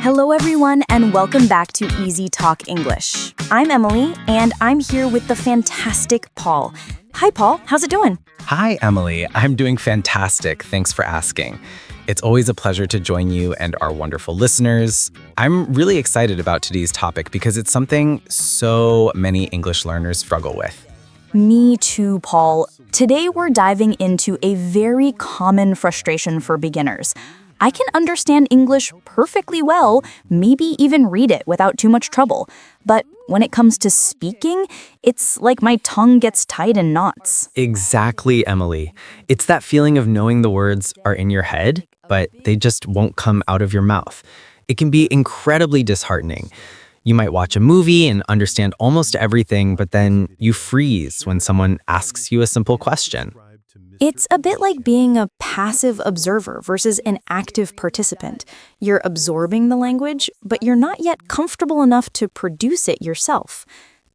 Hello, everyone, and welcome back to EasyTalk English. I'm Emily, and I'm here with the fantastic Paul. Hi, Paul. How's it doing? Hi, Emily. I'm doing fantastic. Thanks for asking. It's always a pleasure to join you and our wonderful listeners. I'm really excited about today's topic because it's something so many English learners struggle with. Me too, Paul. Today, we're diving into a very common frustration for beginners. I can understand English perfectly well, maybe even read it without too much trouble. But when it comes to speaking, it's like my tongue gets tied in knots. Exactly, Emily. It's that feeling of knowing the words are in your head, but they just won't come out of your mouth. It can be incredibly disheartening. You might watch a movie and understand almost everything, but then you freeze when someone asks you a simple question. It's a bit like being a passive observer versus an active participant. You're absorbing the language, but you're not yet comfortable enough to produce it yourself.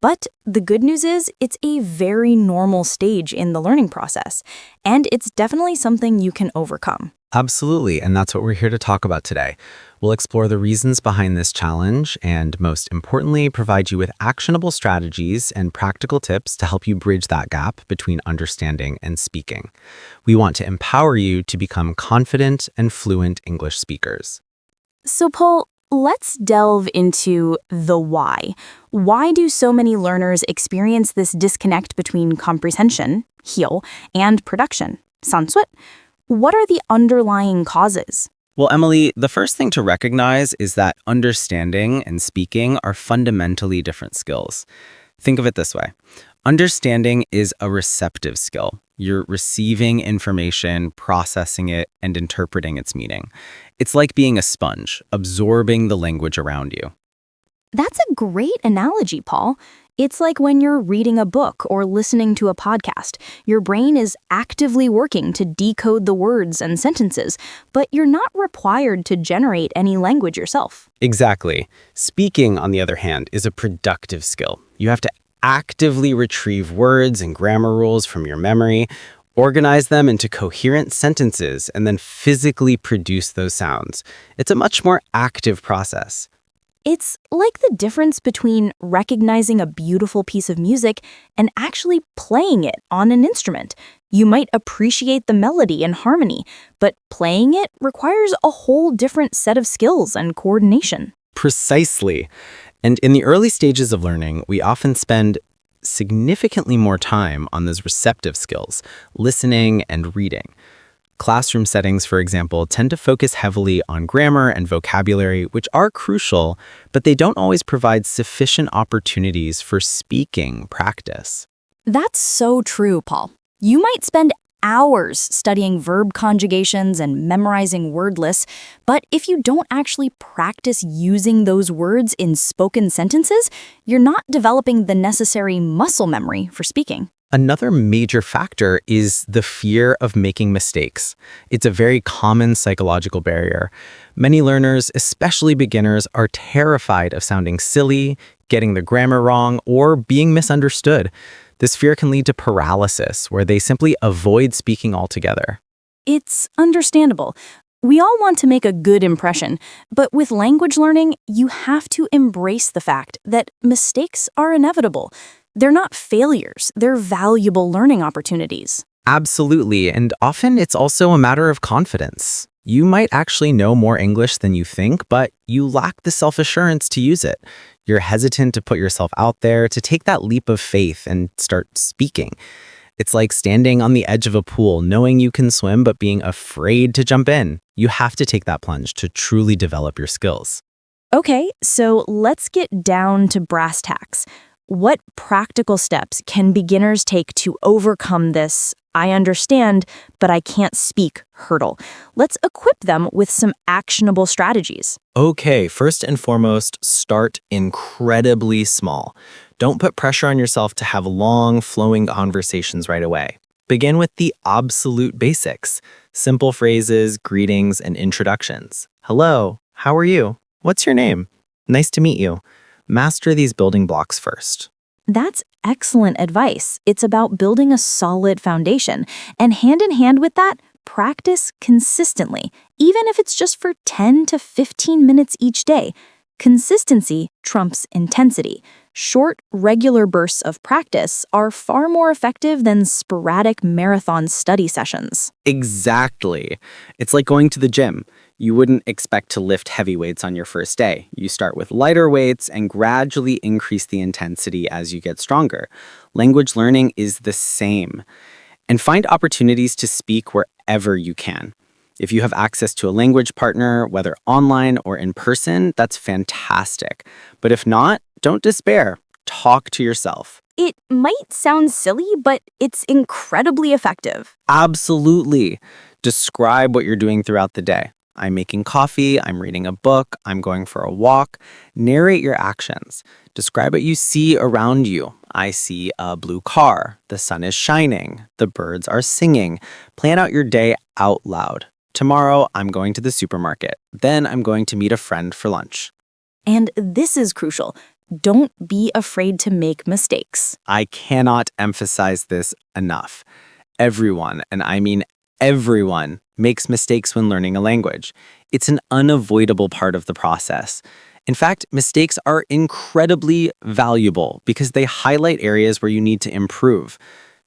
But the good news is, it's a very normal stage in the learning process, and it's definitely something you can overcome. Absolutely, and that's what we're here to talk about today. We'll explore the reasons behind this challenge and, most importantly, provide you with actionable strategies and practical tips to help you bridge that gap between understanding and speaking. We want to empower you to become confident and fluent English speakers. So, Paul, let's delve into the why. Why do so many learners experience this disconnect between comprehension, heel, and production, sansuit? What are the underlying causes? Well, Emily, the first thing to recognize is that understanding and speaking are fundamentally different skills. Think of it this way. Understanding is a receptive skill. You're receiving information, processing it, and interpreting its meaning. It's like being a sponge, absorbing the language around you. That's a great analogy, Paul. It's like when you're reading a book or listening to a podcast. Your brain is actively working to decode the words and sentences, but you're not required to generate any language yourself. Exactly. Speaking, on the other hand, is a productive skill. You have to actively retrieve words and grammar rules from your memory, organize them into coherent sentences, and then physically produce those sounds. It's a much more active process. It's like the difference between recognizing a beautiful piece of music and actually playing it on an instrument. You might appreciate the melody and harmony, but playing it requires a whole different set of skills and coordination. Precisely. And in the early stages of learning, we often spend significantly more time on those receptive skills, listening and reading. Classroom settings, for example, tend to focus heavily on grammar and vocabulary, which are crucial, but they don't always provide sufficient opportunities for speaking practice. That's so true, Paul. You might spend hours studying verb conjugations and memorizing word lists, but if you don't actually practice using those words in spoken sentences, you're not developing the necessary muscle memory for speaking. Another major factor is the fear of making mistakes. It's a very common psychological barrier. Many learners, especially beginners, are terrified of sounding silly, getting the grammar wrong, or being misunderstood. This fear can lead to paralysis, where they simply avoid speaking altogether. It's understandable. We all want to make a good impression, but with language learning, you have to embrace the fact that mistakes are inevitable. They're not failures, they're valuable learning opportunities. Absolutely, and often it's also a matter of confidence. You might actually know more English than you think, but you lack the self-assurance to use it. You're hesitant to put yourself out there, to take that leap of faith and start speaking. It's like standing on the edge of a pool, knowing you can swim, but being afraid to jump in. You have to take that plunge to truly develop your skills. Okay, so let's get down to brass tacks. What practical steps can beginners take to overcome this "I understand, but I can't speak" hurdle? Let's equip them with some actionable strategies. Okay, first and foremost, start incredibly small. Don't put pressure on yourself to have long, flowing conversations right away. Begin with the absolute basics. Simple phrases, greetings, and introductions. Hello, how are you? What's your name? Nice to meet you. Master these building blocks first. That's excellent advice. It's about building a solid foundation. And hand in hand with that, Practice consistently, even if it's just for 10 to 15 minutes each day. Consistency trumps intensity. Short, regular bursts of practice are far more effective than sporadic marathon study sessions. Exactly. It's like going to the gym. You wouldn't expect to lift heavy weights on your first day. You start with lighter weights and gradually increase the intensity as you get stronger. Language learning is the same. And find opportunities to speak wherever you can. If you have access to a language partner, whether online or in person, that's fantastic. But if not, don't despair. Talk to yourself. It might sound silly, but it's incredibly effective. Absolutely. Describe what you're doing throughout the day. I'm making coffee, I'm reading a book, I'm going for a walk. Narrate your actions. Describe what you see around you. I see a blue car. The sun is shining. The birds are singing. Plan out your day out loud. Tomorrow, I'm going to the supermarket. Then I'm going to meet a friend for lunch. And this is crucial. Don't be afraid to make mistakes. I cannot emphasize this enough. Everyone, and I mean everyone, makes mistakes when learning a language. It's an unavoidable part of the process. In fact, mistakes are incredibly valuable because they highlight areas where you need to improve.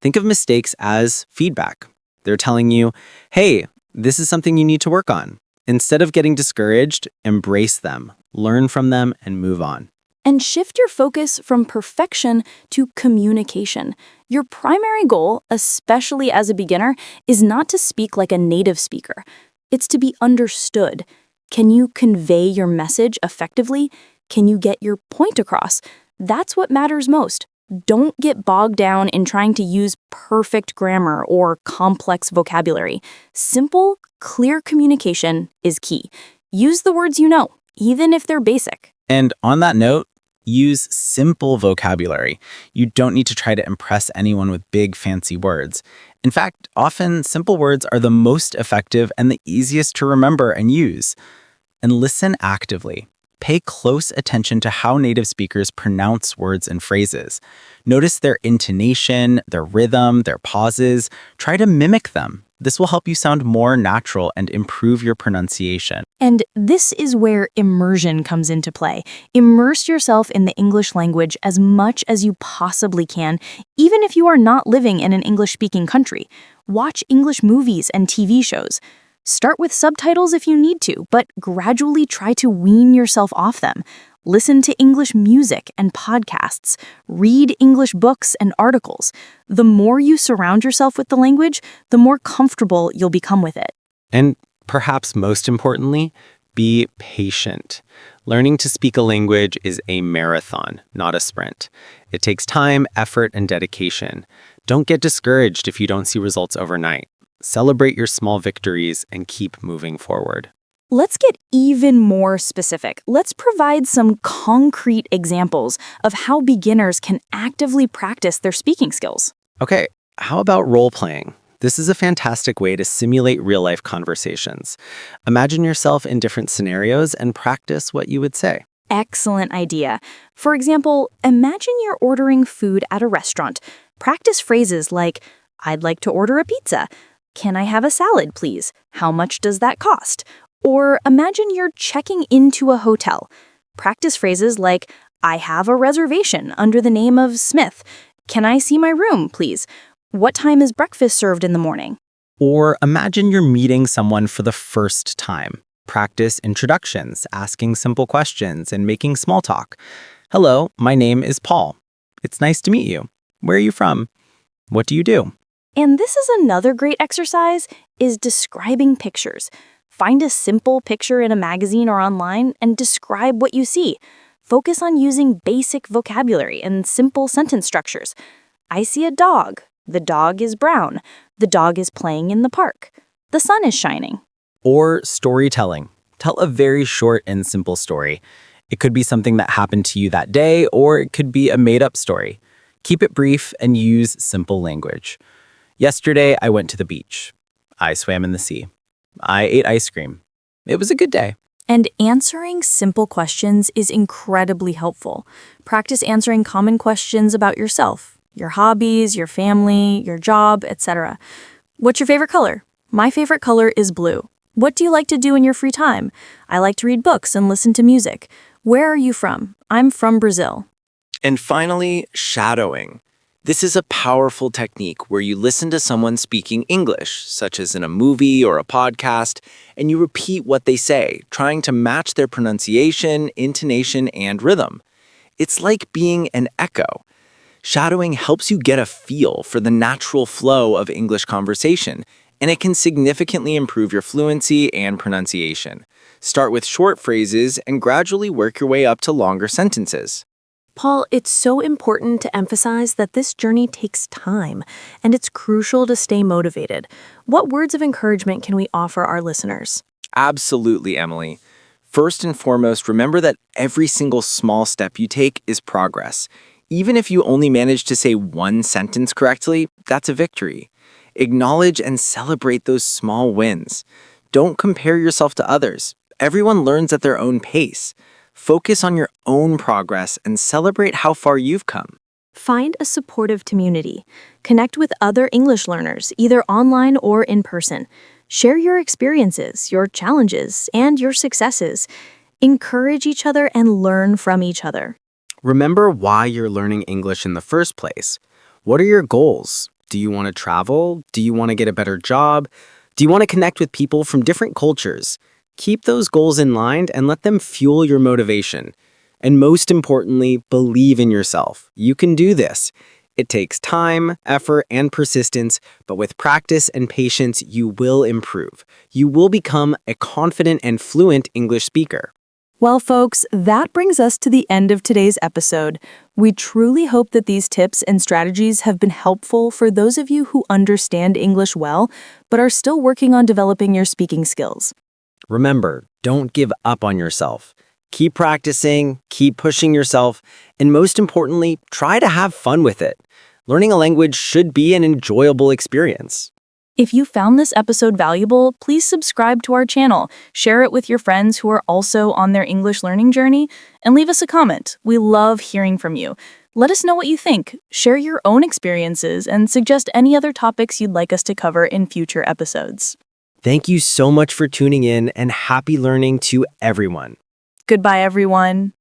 Think of mistakes as feedback. They're telling you, hey, this is something you need to work on. Instead of getting discouraged, embrace them, learn from them, and move on. And shift your focus from perfection to communication. Your primary goal, especially as a beginner, is not to speak like a native speaker. It's to be understood. Can you convey your message effectively? Can you get your point across? That's what matters most. Don't get bogged down in trying to use perfect grammar or complex vocabulary. Simple, clear communication is key. Use the words you know, even if they're basic. And on that note, use simple vocabulary. You don't need to try to impress anyone with big, fancy words. In fact, often simple words are the most effective and the easiest to remember and use. And listen actively. Pay close attention to how native speakers pronounce words and phrases. Notice their intonation, their rhythm, their pauses. Try to mimic them. This will help you sound more natural and improve your pronunciation. And this is where immersion comes into play. Immerse yourself in the English language as much as you possibly can, even if you are not living in an English-speaking country. Watch English movies and TV shows. Start with subtitles if you need to, but gradually try to wean yourself off them. Listen to English music and podcasts. Read English books and articles. The more you surround yourself with the language, the more comfortable you'll become with it. And perhaps most importantly, be patient. Learning to speak a language is a marathon, not a sprint. It takes time, effort, and dedication. Don't get discouraged if you don't see results overnight. Celebrate your small victories and keep moving forward. Let's get even more specific. Let's provide some concrete examples of how beginners can actively practice their speaking skills. Okay, how about role-playing? This is a fantastic way to simulate real-life conversations. Imagine yourself in different scenarios and practice what you would say. Excellent idea. For example, imagine you're ordering food at a restaurant. Practice phrases like, I'd like to order a pizza. Can I have a salad, please? How much does that cost? Or imagine you're checking into a hotel. Practice phrases like, I have a reservation under the name of Smith. Can I see my room, please? What time is breakfast served in the morning? Or imagine you're meeting someone for the first time. Practice introductions, asking simple questions, and making small talk. Hello, my name is Paul. It's nice to meet you. Where are you from? What do you do? And this is another great exercise, is describing pictures. Find a simple picture in a magazine or online and describe what you see. Focus on using basic vocabulary and simple sentence structures. I see a dog. The dog is brown. The dog is playing in the park. The sun is shining. Or storytelling. Tell a very short and simple story. It could be something that happened to you that day, or it could be a made-up story. Keep it brief and use simple language. Yesterday, I went to the beach. I swam in the sea. I ate ice cream. It was a good day. And answering simple questions is incredibly helpful. Practice answering common questions about yourself, your hobbies, your family, your job, etc. What's your favorite color? My favorite color is blue. What do you like to do in your free time? I like to read books and listen to music. Where are you from? I'm from Brazil. And finally, shadowing. This is a powerful technique where you listen to someone speaking English, such as in a movie or a podcast, and you repeat what they say, trying to match their pronunciation, intonation, and rhythm. It's like being an echo. Shadowing helps you get a feel for the natural flow of English conversation, and it can significantly improve your fluency and pronunciation. Start with short phrases and gradually work your way up to longer sentences. Paul, it's so important to emphasize that this journey takes time, and it's crucial to stay motivated. What words of encouragement can we offer our listeners? Absolutely, Emily. First and foremost, remember that every single small step you take is progress. Even if you only manage to say one sentence correctly, that's a victory. Acknowledge and celebrate those small wins. Don't compare yourself to others. Everyone learns at their own pace. Focus on your own progress and celebrate how far you've come. Find a supportive community. Connect with other English learners, either online or in person. Share your experiences, your challenges, and your successes. Encourage each other and learn from each other. Remember why you're learning English in the first place. What are your goals? Do you want to travel? Do you want to get a better job? Do you want to connect with people from different cultures? Keep those goals in mind and let them fuel your motivation. And most importantly, believe in yourself. You can do this. It takes time, effort, and persistence, but with practice and patience, you will improve. You will become a confident and fluent English speaker. Well, folks, that brings us to the end of today's episode. We truly hope that these tips and strategies have been helpful for those of you who understand English well, but are still working on developing your speaking skills. Remember, don't give up on yourself. Keep practicing, keep pushing yourself, and most importantly, try to have fun with it. Learning a language should be an enjoyable experience. If you found this episode valuable, please subscribe to our channel, share it with your friends who are also on their English learning journey, and leave us a comment. We love hearing from you. Let us know what you think, share your own experiences, and suggest any other topics you'd like us to cover in future episodes. Thank you so much for tuning in, and happy learning to everyone. Goodbye, everyone.